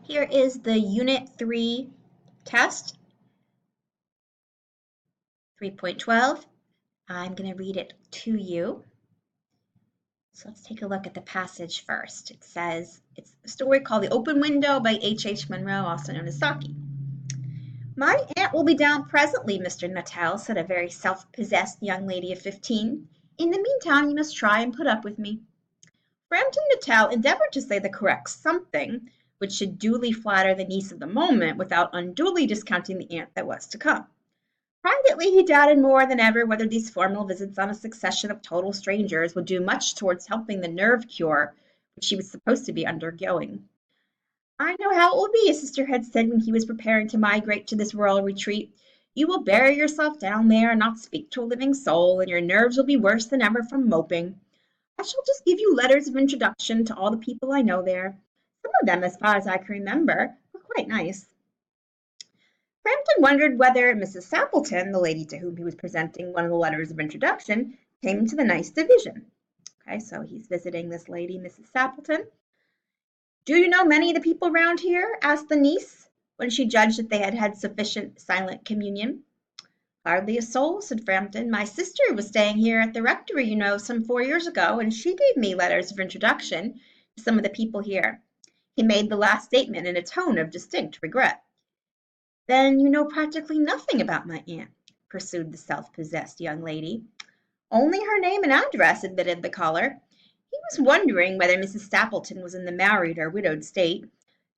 Here is the Unit 3 test, 3.12. I'm going to read it to you. So let's take a look at the passage first. It says, it's a story called The Open Window by H. Munro, also known as Saki. My aunt will be down presently, Mr. Nuttall, said a very self-possessed young lady of 15. In the meantime, you must try and put up with me. Frampton Nuttall endeavored to say the correct something, which should duly flatter the niece of the moment without unduly discounting the aunt that was to come. Privately, he doubted more than ever whether these formal visits on a succession of total strangers would do much towards helping the nerve cure which she was supposed to be undergoing. I know how it will be, his sister had said when he was preparing to migrate to this rural retreat. You will bury yourself down there and not speak to a living soul, and your nerves will be worse than ever from moping. I shall just give you letters of introduction to all the people I know there. Some of them, as far as I can remember, were quite nice. Frampton wondered whether Mrs. Sappleton, the lady to whom he was presenting one of the letters of introduction, came to the nice division. Okay, so he's visiting this lady, Mrs. Sappleton. Do you know many of the people round here? Asked the niece, when she judged that they had had sufficient silent communion. Hardly a soul, said Frampton. My sister was staying here at the rectory, you know, some 4 years ago, and she gave me letters of introduction to some of the people here. He made the last statement in a tone of distinct regret. Then you know practically nothing about my aunt, pursued the self-possessed young lady. Only her name and address, admitted the caller. He was wondering whether Mrs. Sappleton was in the married or widowed state.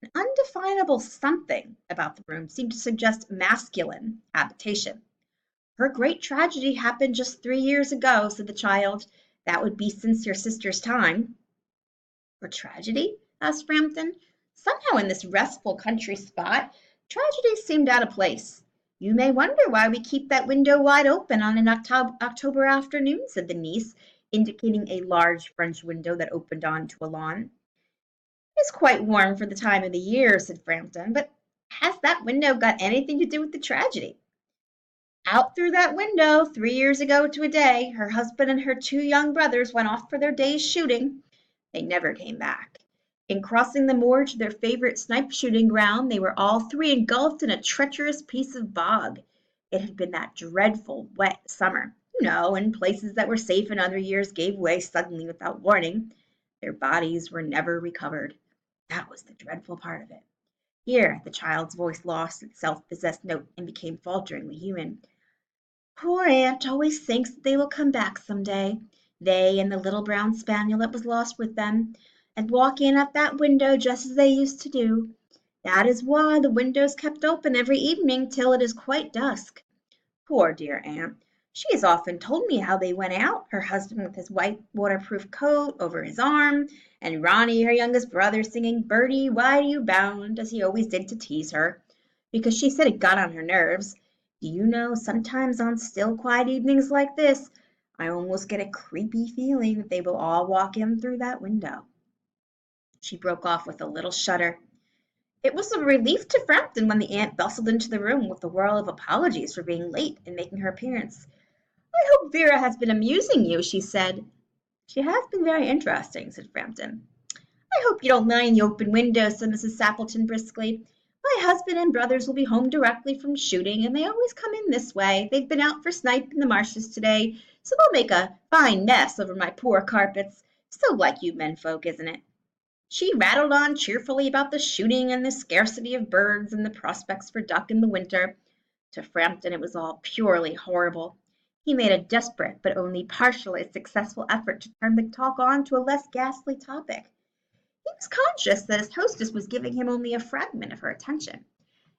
An undefinable something about the room seemed to suggest masculine habitation. Her great tragedy happened just 3 years ago, said the child. That would be since your sister's time. Her tragedy? Asked Frampton. Somehow in this restful country spot, tragedies seemed out of place. You may wonder why we keep that window wide open on an October afternoon, said the niece, indicating a large French window that opened onto a lawn. It is quite warm for the time of the year, said Frampton, but has that window got anything to do with the tragedy? Out through that window, 3 years ago to a day, her husband and her 2 young brothers went off for their day's shooting. They never came back. In crossing the moor to their favorite snipe shooting ground, they were all 3 engulfed in a treacherous piece of bog. It had been that dreadful wet summer, you know, and places that were safe in other years gave way suddenly without warning. Their bodies were never recovered. That was the dreadful part of it. Here the child's voice lost its self-possessed note and became falteringly human. Poor aunt always thinks that they will come back some day, they and the little brown spaniel that was lost with them, and walk in at that window just as they used to do. That is why the window is kept open every evening till it is quite dusk. Poor dear aunt! She has often told me how they went out, her husband with his white waterproof coat over his arm, and Ronnie, her youngest brother, singing Bertie, why do you bound, as he always did to tease her, because she said it got on her nerves. Do you know, sometimes on still, quiet evenings like this, I almost get a creepy feeling that they will all walk in through that window. She broke off with a little shudder. It was a relief to Frampton when the aunt bustled into the room with a whirl of apologies for being late and making her appearance. I hope Vera has been amusing you, she said. She has been very interesting, said Frampton. I hope you don't mind the open window, said Mrs. Sappleton briskly. My husband and brothers will be home directly from shooting, and they always come in this way. They've been out for snipe in the marshes today, so they'll make a fine mess over my poor carpets. So like you menfolk, isn't it? She rattled on cheerfully about the shooting and the scarcity of birds and the prospects for duck in the winter. To Frampton it was all purely horrible. He made a desperate but only partially successful effort to turn the talk on to a less ghastly topic. He was conscious that his hostess was giving him only a fragment of her attention,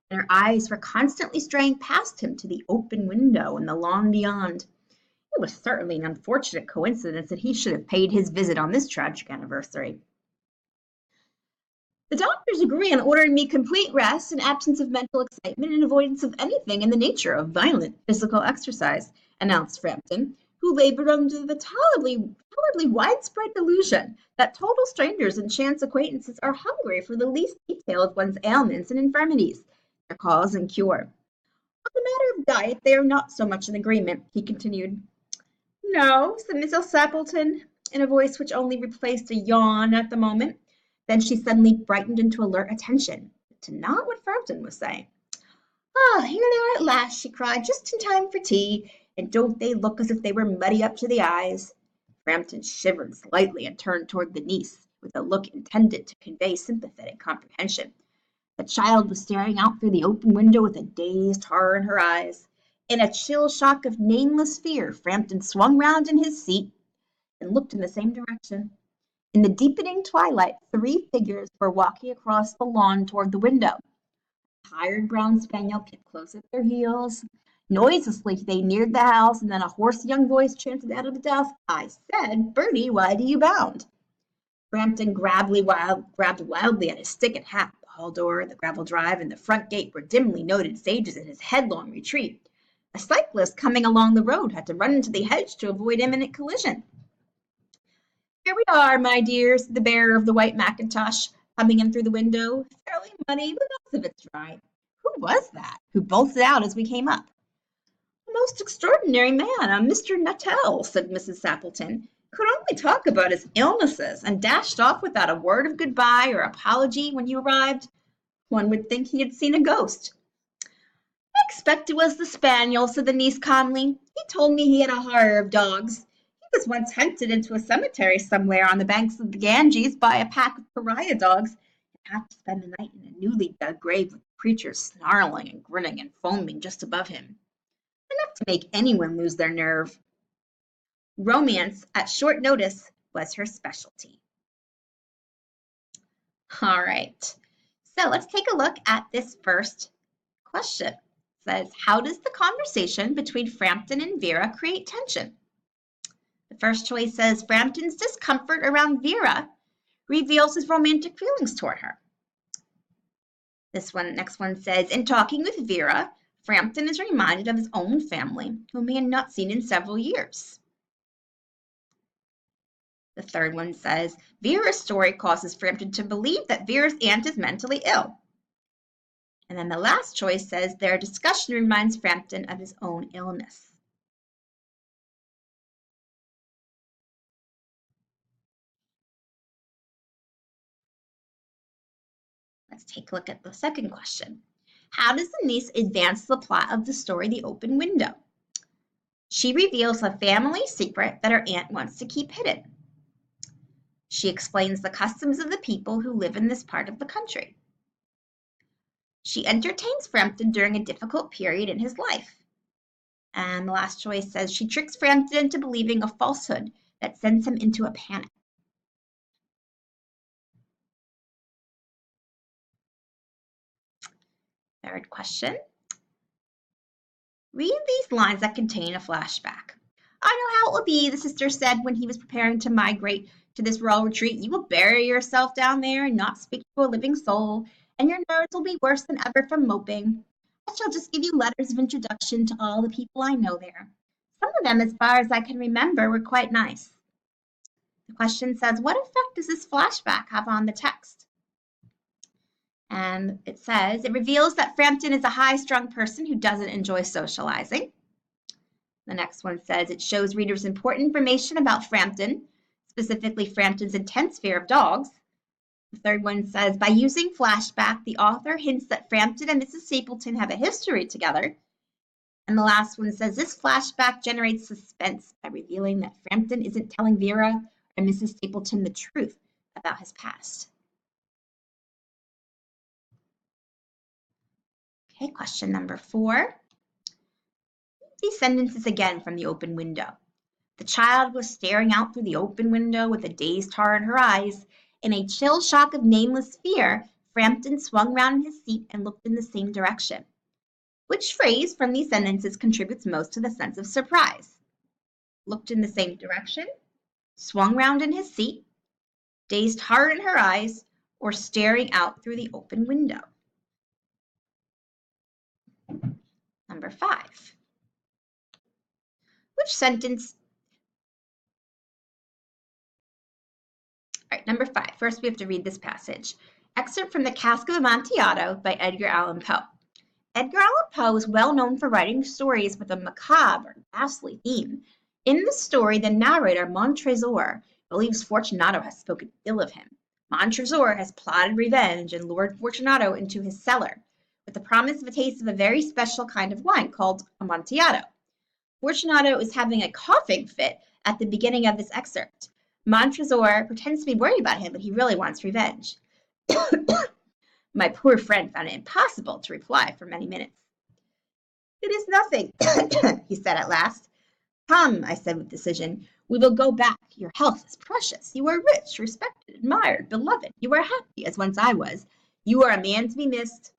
and her eyes were constantly straying past him to the open window and the lawn beyond. It was certainly an unfortunate coincidence that he should have paid his visit on this tragic anniversary. The doctors agree on ordering me complete rest and absence of mental excitement and avoidance of anything in the nature of violent physical exercise, announced Frampton, who labored under the tolerably widespread delusion that total strangers and chance acquaintances are hungry for the least detail of one's ailments and infirmities, their cause and cure. On the matter of diet they are not so much in agreement, he continued. No, said Mrs. Sappleton, in a voice which only replaced a yawn at the moment. Then she suddenly brightened into alert attention to not what Frampton was saying. "Ah, here they are at last," she cried, "just in time for tea. And don't they look as if they were muddy up to the eyes?" Frampton shivered slightly and turned toward the niece with a look intended to convey sympathetic comprehension. The child was staring out through the open window with a dazed horror in her eyes. In a chill shock of nameless fear, Frampton swung round in his seat and looked in the same direction. In the deepening twilight, three figures were walking across the lawn toward the window. A tired brown spaniel kept close at their heels. Noiselessly, they neared the house, and then a hoarse young voice chanted out of the dusk, "I said, Bertie, why do you bound?" Frampton grabbed wildly at his stick and hat. The hall door, the gravel drive, and the front gate were dimly noted stages in his headlong retreat. A cyclist coming along the road had to run into the hedge to avoid imminent collision. "Here we are, my dear," said the bearer of the white mackintosh, coming in through the window. "Fairly muddy, but most of it's dry." "Who was that who bolted out as we came up?" "A most extraordinary man, a Mr. Nuttall," said Mrs. Sappleton. "Could only talk about his illnesses, and dashed off without a word of good-bye or apology when you arrived. One would think he had seen a ghost." "I expect it was the spaniel," said the niece calmly. "He told me he had a horror of dogs. He was once hunted into a cemetery somewhere on the banks of the Ganges by a pack of pariah dogs, and had to spend the night in a newly dug grave with creatures snarling and grinning and foaming just above him. Enough to make anyone lose their nerve." Romance at short notice was her specialty. All right, so let's take a look at this first question. It says, how does the conversation between Frampton and Vera create tension? The first choice says, Frampton's discomfort around Vera reveals his romantic feelings toward her. Next one says, in talking with Vera, Frampton is reminded of his own family, whom he had not seen in several years. The third one says, Vera's story causes Frampton to believe that Vera's aunt is mentally ill. And then the last choice says, their discussion reminds Frampton of his own illness. Let's take a look at the second question. How does the niece advance the plot of the story The Open Window? She reveals a family secret that her aunt wants to keep hidden. She explains the customs of the people who live in this part of the country. She entertains Frampton during a difficult period in his life. And the last choice says she tricks Frampton into believing a falsehood that sends him into a panic. Third question. Read these lines that contain a flashback. I know how it will be, the sister said when he was preparing to migrate to this rural retreat. You will bury yourself down there and not speak to a living soul, and your nerves will be worse than ever from moping. I shall just give you letters of introduction to all the people I know there. Some of them, as far as I can remember, were quite nice. The question says, what effect does this flashback have on the text? And it says, it reveals that Frampton is a high-strung person who doesn't enjoy socializing. The next one says, it shows readers important information about Frampton, specifically Frampton's intense fear of dogs. The third one says, by using flashback, the author hints that Frampton and Mrs. Stapleton have a history together. And the last one says, this flashback generates suspense by revealing that Frampton isn't telling Vera or Mrs. Stapleton the truth about his past. Okay, question number 4. These sentences again from The Open Window. The child was staring out through the open window with a dazed horror in her eyes. In a chill shock of nameless fear, Frampton swung round in his seat and looked in the same direction. Which phrase from these sentences contributes most to the sense of surprise? Looked in the same direction, swung round in his seat, dazed horror in her eyes, or staring out through the open window? Number 5. Which sentence? All right, number 5. First, we have to read this passage. Excerpt from The Cask of Amontillado by Edgar Allan Poe. Edgar Allan Poe is well known for writing stories with a macabre, ghastly theme. In the story, the narrator, Montresor, believes Fortunato has spoken ill of him. Montresor has plotted revenge and lured Fortunato into his cellar with the promise of a taste of a very special kind of wine called Amontillado. Fortunato is having a coughing fit at the beginning of this excerpt. Montresor pretends to be worried about him, but he really wants revenge. My poor friend found it impossible to reply for many minutes. It is nothing, he said at last. Come, I said with decision, we will go back. Your health is precious. You are rich, respected, admired, beloved. You are happy, as once I was. You are a man to be missed.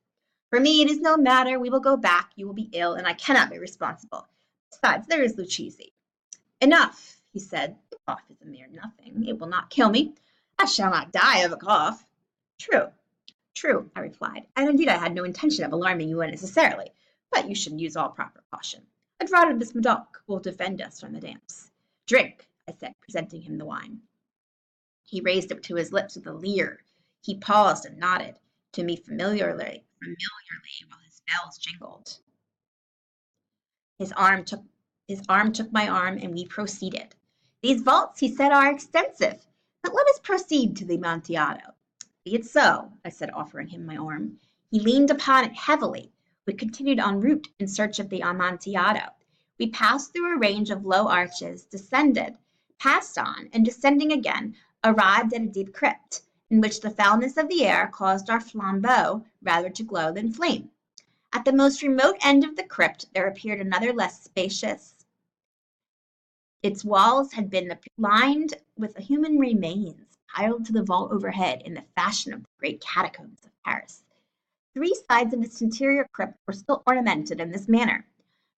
For me, it is no matter. We will go back. You will be ill, and I cannot be responsible. Besides, there is Lucchese. Enough, he said. The cough is a mere nothing. It will not kill me. I shall not die of a cough. True, I replied, and indeed I had no intention of alarming you unnecessarily, but you should use all proper caution. A draught of this Medoc will defend us from the damps. Drink, I said, presenting him the wine. He raised it to his lips with a leer. He paused and nodded to me familiarly while his bells jingled. His arm took my arm, and we proceeded. These vaults, he said, are extensive, but let us proceed to the Amontillado. Be it so, I said, offering him my arm. He leaned upon it heavily. We continued en route in search of the Amontillado. We passed through a range of low arches, descended, passed on, and descending again, arrived at a deep crypt, in which the foulness of the air caused our flambeaux rather to glow than flame. At the most remote end of the crypt there appeared another less spacious. Its walls had been lined with human remains, piled to the vault overhead in the fashion of the great catacombs of Paris. 3 sides of its interior crypt were still ornamented in this manner.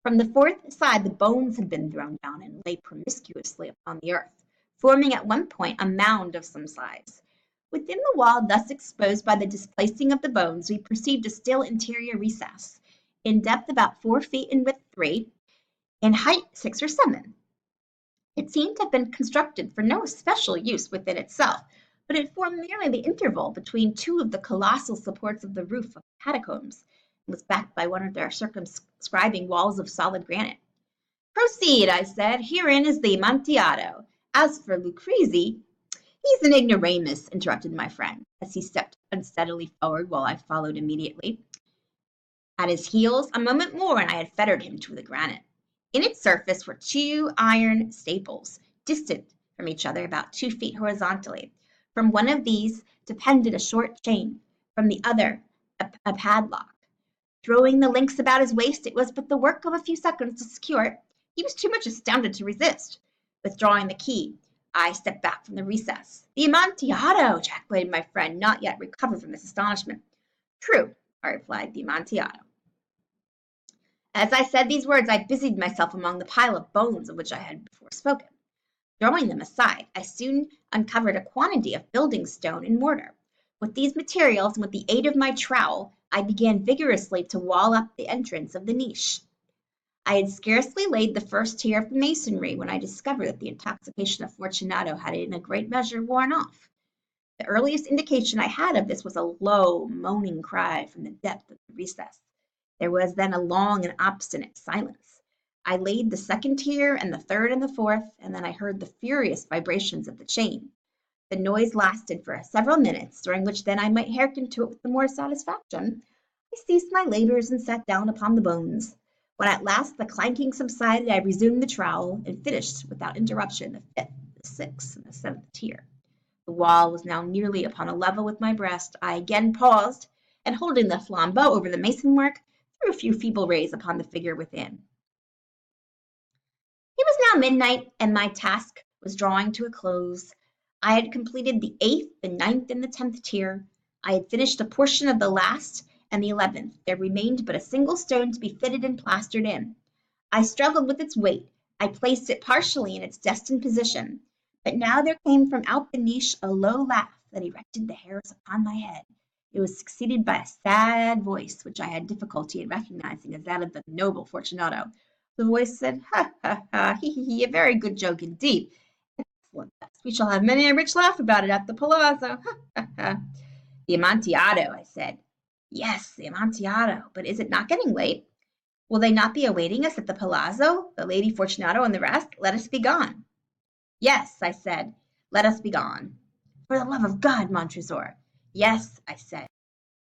From the 4th side the bones had been thrown down and lay promiscuously upon the earth, forming at one point a mound of some size. Within the wall thus exposed by the displacing of the bones, we perceived a still interior recess, in depth about 4 feet, in width 3, in height 6 or 7. It seemed to have been constructed for no special use within itself, but it formed merely the interval between 2 of the colossal supports of the roof of the catacombs, and was backed by one of their circumscribing walls of solid granite. Proceed, I said. Herein is the Amontillado. As for Lucchese, he's an ignoramus, interrupted my friend, as he stepped unsteadily forward while I followed immediately. At his heels, a moment more, and I had fettered him to the granite. In its surface were 2 iron staples, distant from each other about 2 feet horizontally. From one of these depended a short chain, from the other a padlock. Throwing the links about his waist, it was but the work of a few seconds to secure it. He was too much astounded to resist. Withdrawing the key, I stepped back from the recess. The Amontillado, ejaculated my friend, not yet recovered from his astonishment. True, I replied, the Amontillado. As I said these words, I busied myself among the pile of bones of which I had before spoken. Throwing them aside, I soon uncovered a quantity of building stone and mortar. With these materials, and with the aid of my trowel, I began vigorously to wall up the entrance of the niche. I had scarcely laid the first tier of masonry when I discovered that the intoxication of Fortunato had in a great measure worn off. The earliest indication I had of this was a low, moaning cry from the depth of the recess. There was then a long and obstinate silence. I laid the 2nd tier, and the 3rd and the 4th, and then I heard the furious vibrations of the chain. The noise lasted for several minutes, during which then I might hearken to it with the more satisfaction. I ceased my labors and sat down upon the bones. When at last the clanking subsided, I resumed the trowel, and finished without interruption the 5th, the 6th, and the 7th tier. The wall was now nearly upon a level with my breast. I again paused, and holding the flambeau over the mason work, threw a few feeble rays upon the figure within. It was now midnight, and my task was drawing to a close. I had completed the 8th, the 9th, and the 10th tier. I had finished a portion of the last and the 11th. There remained but a single stone to be fitted and plastered in. I struggled with its weight. I placed it partially in its destined position. But now there came from out the niche a low laugh that erected the hairs upon my head. It was succeeded by a sad voice, which I had difficulty in recognizing as that of the noble Fortunato. The voice said, "Ha, ha, ha, he, a very good joke indeed. Excellent. We shall have many a rich laugh about it at the palazzo. Ha, ha, ha." The Amontillado, I said. Yes, the Amontillado, but is it not getting late? Will they not be awaiting us at the palazzo, the Lady Fortunato and the rest? Let us be gone. Yes, I said, let us be gone. For the love of God, Montresor. Yes, I said.